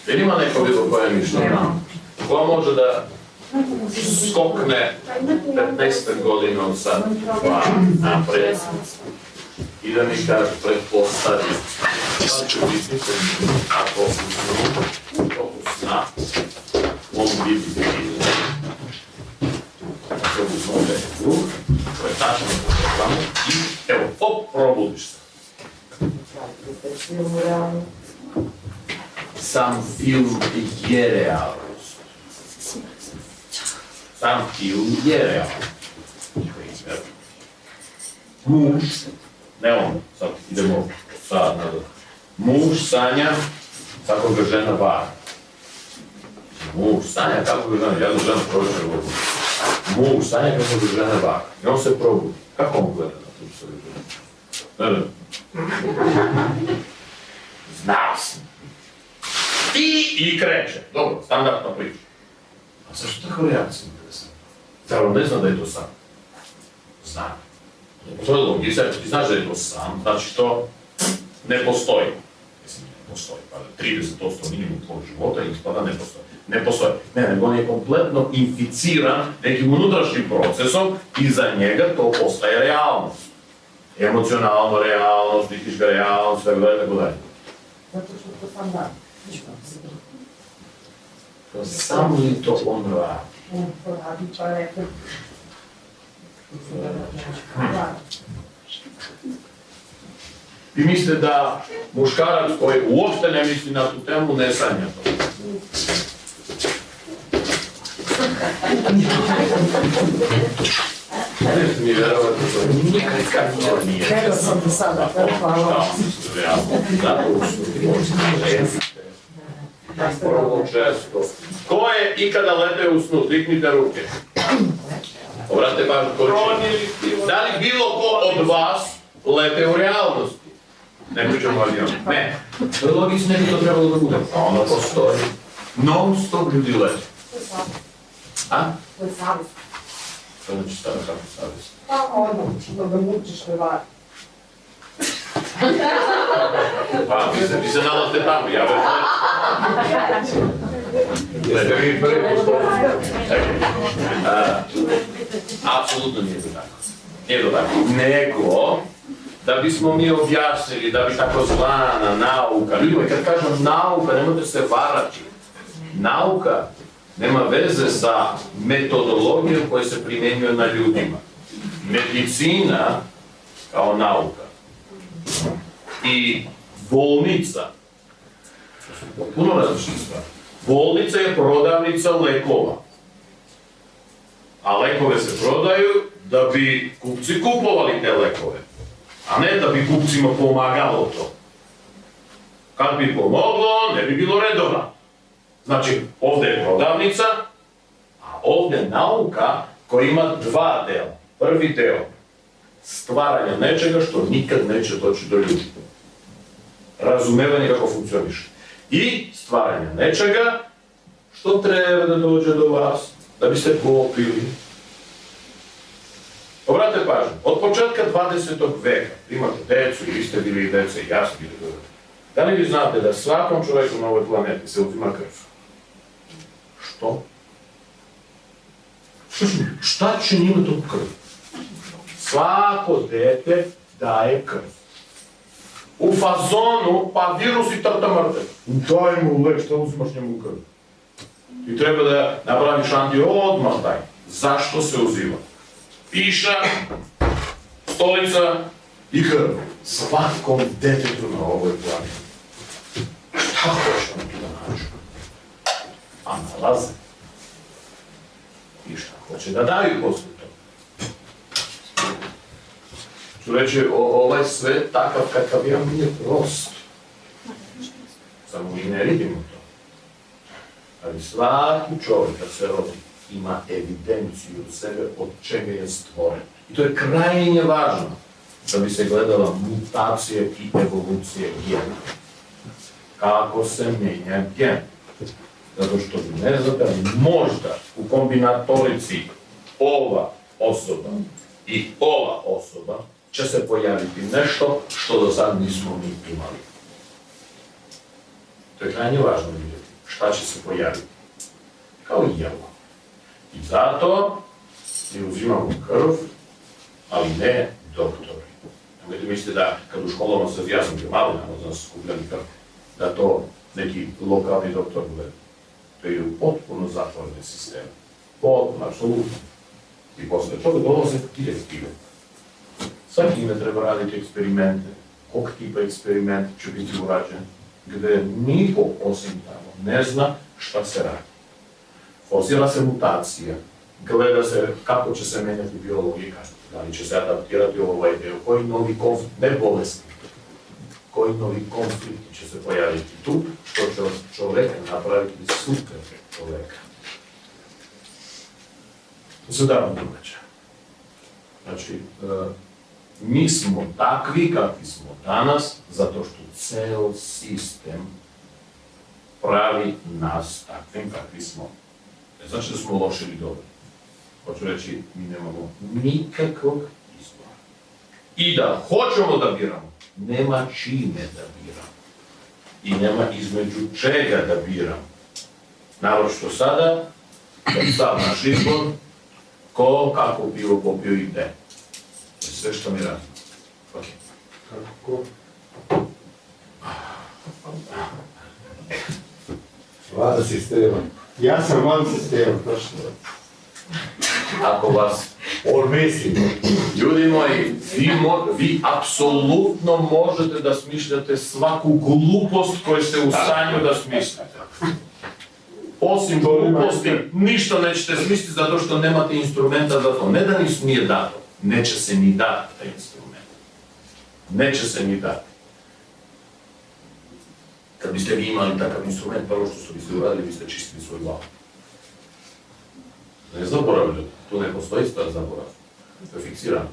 Jer ima neko bilo koje mišljenje? Ko može da skokne 15 godina od sad napred i da mi kaže pretpostavi šta će biti ako u snu, toku sna, on vidi bilo. Ako u snu je duh, to je tačno tamo i evo, hop, probudiš se. Sam film je realnost. Sam film je realnost. Muž, ne on, sad idemo sad nazad. Muž sanja kako ga žena vara. Muž sanja kako ga žena, ja da žena prođe vodu. Muž sanja kako ga žena vara. I on se probudi. Kako on gleda na tu svoju ženu? Znao sam. I kreće. Dobro, standardna priča. A zašto tako reakcija interesantna? Zar on ne zna da je to sam? Zna. To je logika, ti znaš da je to sam, znači to ne postoji. Mislim, ne postoji, pa 30% minimum tvojeg života i ispada ne postoji. Ne postoji. Ne, nego on je kompletno inficiran nekim unutrašnjim procesom i za njega to postaje realnost. Emocionalno realnost, psihička realnost, tako dalje, tako dalje. Zato što to sam dan. Samo li to on radi? On to radi, pa neko... Vi mislite da muškarac koji uopšte ne misli na tu temu ne sanja to? Nećete mi vjerovati, to nikad to nije. Nego sam do sada, hvala. Zato vrlo često. Ko je ikada leteo u snu? Dignite ruke. Obratite pažnju ko će. Da li bilo ko od vas lete u realnosti? Ne pričamo o avionu. Ne. Logično ne bi to trebalo da bude. Ono postoji. Non stop ljudi lete. A? To je savjest. Što znači stavio kako savjest? Pa ono, da ga mučiš ne vari. Pa, vi se nalazite tamo, ja već gledajte vi prvi postoji. Apsolutno nije to tako. Nije to tako. Nego, da bismo mi objasnili, da bi tako zvana nauka, ljudima, kad kažem nauka, nemojte se varati. Nauka nema veze sa metodologijom koja se primjenjuje na ljudima. Medicina kao nauka i bolnica, to su puno različitih stvari. Bolnica je prodavnica lekova, a lekove se prodaju da bi kupci kupovali te lekove, a ne da bi kupcima pomagalo to. Kad bi pomoglo, ne bi bilo redova. Znači, ovdje je prodavnica, a ovdje je nauka koja ima dva dela. Prvi deo, stvaranja nečega što nikad neće doći do ljudi. Razumevanje kako funkcioniše. I stvaranja nečega što treba da dođe do vas, da biste popili. Obratite pažnju, od početka 20. veka, imate decu i vi ste bili i dece i ja sam bili dobro. Da li vi znate da svakom čovjeku na ovoj planeti se uzima krv? Što? Šta će njima to krv? Svako dete daje krv. U fazonu, pa virus i trta mrte. Daj mu lek, šta uzimaš njemu krv? I treba da napraviš antio odmah taj. Zašto se uzima? Piša, stolica i krv. Svakom detetu na ovoj planeti. Šta hoće on tu da nađu? A nalaze. I šta hoće da daju posle to? Ću reći, ovaj svet takav kakav ja nije prost. Samo mi ne vidimo to. Ali svaki čovjek kad se rodi ima evidenciju sebe od čega je stvoren. I to je krajnje važno da bi se gledala mutacije i evolucije gena. Kako se menja gen. Zato što vi ne znate, ali možda u kombinatorici ova osoba i ova osoba će se pojaviti nešto što do sad nismo mi imali. To je krajnje važno vidjeti. šta će se pojaviti. Kao i jelo. I zato mi uzimamo krv, ali ne doktori. Nemojte mislite da kad u školama se, ja sam bio mali, za skupljani krv, da to neki lokalni doktor gleda. To je potpuno zatvoreni sistem. Potpuno, apsolutno. I posle toga dolaze direktive. Svaki ime treba raditi eksperimente. Kog tipa eksperiment će biti urađen, gde niko osim tamo ne zna šta se radi. Forsira se mutacija, gleda se kako će se menjati biologija, da li će se adaptirati ovaj deo, koji novi konflikt, ne bolesti, koji novi konflikti će se pojaviti tu, što će od čoveka napraviti super čoveka. To se davno događa. Znači, mi smo takvi kakvi smo danas, zato što ceo sistem pravi nas takvim kakvi smo. Ne znači da smo loši ili dobri. Hoću reći, mi nemamo nikakvog izbora. I da hoćemo da biramo, nema čime da biramo. I nema između čega da biramo. Naročito sada, kad sav naš izbor, ko kako pivo popio i gde. To je sve što mi radimo. Ok. Kako? Vlada sistema. Ja sam van sistema, točno. Ako vas, Ormesi. ljudi moji, vi apsolutno možete da smišljate svaku glupost koju ste u stanju da smislite. Osim gluposti, ništa nećete smisliti zato što nemate instrumenta za to. Ne da nisu nije dato, neće se ni dati taj instrument. Neće se ni dati. Kad biste vi imali takav instrument, prvo što biste uradili, biste čistili svoj glavu. Ne zaboravljate, tu ne postoji stvar zaborav. To je fiksirano.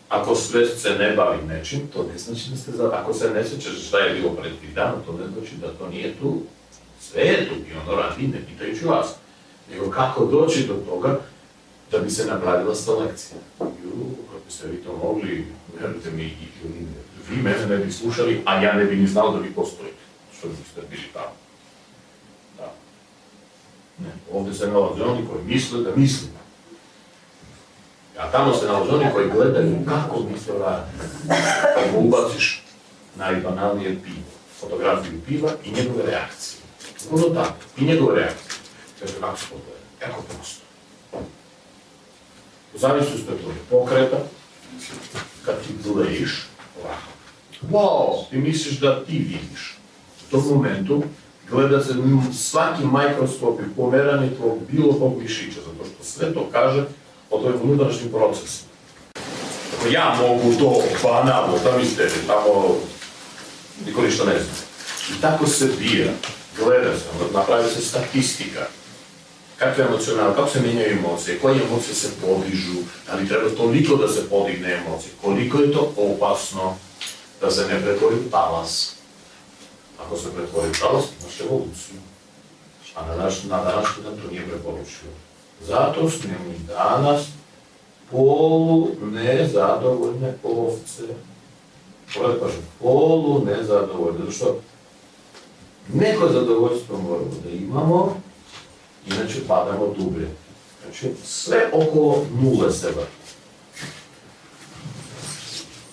Ako svest se ne bavi nečim, to ne znači da ste zaboravili. Ako se ne sjećaš šta je bilo pred 3 dana, to ne znači da to nije tu. Sve je tu i ono radi, ne pitajući vas. Nego kako doći do toga da bi se napravila selekcija. Kako biste vi to mogli, verujte mi, vi mene ne bi slušali, a ja ne bi ni znao da vi postojite. Što biste bili tamo. Da. Ne, ovdje se nalaze oni koji misle da misle. A tamo se nalaze oni koji gledaju kako mi to radi. Kad mu ubaciš najbanalnije pivo, fotografiju piva i njegove reakcije. Ono tako, i njegove reakcije. Kaže, kako se to gleda? Jako prosto. U zavisnosti od toga pokreta, kad ti glejiš, ovako. Wow, ti misliš da ti vidiš. U tom momentu gleda se svaki mikroskop i pomeranje tvojeg bilo kog mišića, zato što sve to kaže o tvojim unutrašnjim procesima. Ako ja mogu to banalno, tamo isteri, tamo niko ništa ne zna. I tako se bira, gleda se, napravi se statistika. Kakve emocionalne, kako se menjaju emocije, koje emocije se podižu, da li treba toliko da se podigne emocije, koliko je to opasno da se ne pretvori u talas. Ako se pretvori u talas, imaš evoluciju. A na današnji dan to nije preporučio. Zato smo mi danas polu nezadovoljne ovce. Pogledaj pažnju, polu nezadovoljne, zato što neko zadovoljstvo moramo da imamo, inače padamo dublje. Znači, sve okolo nule se vrti.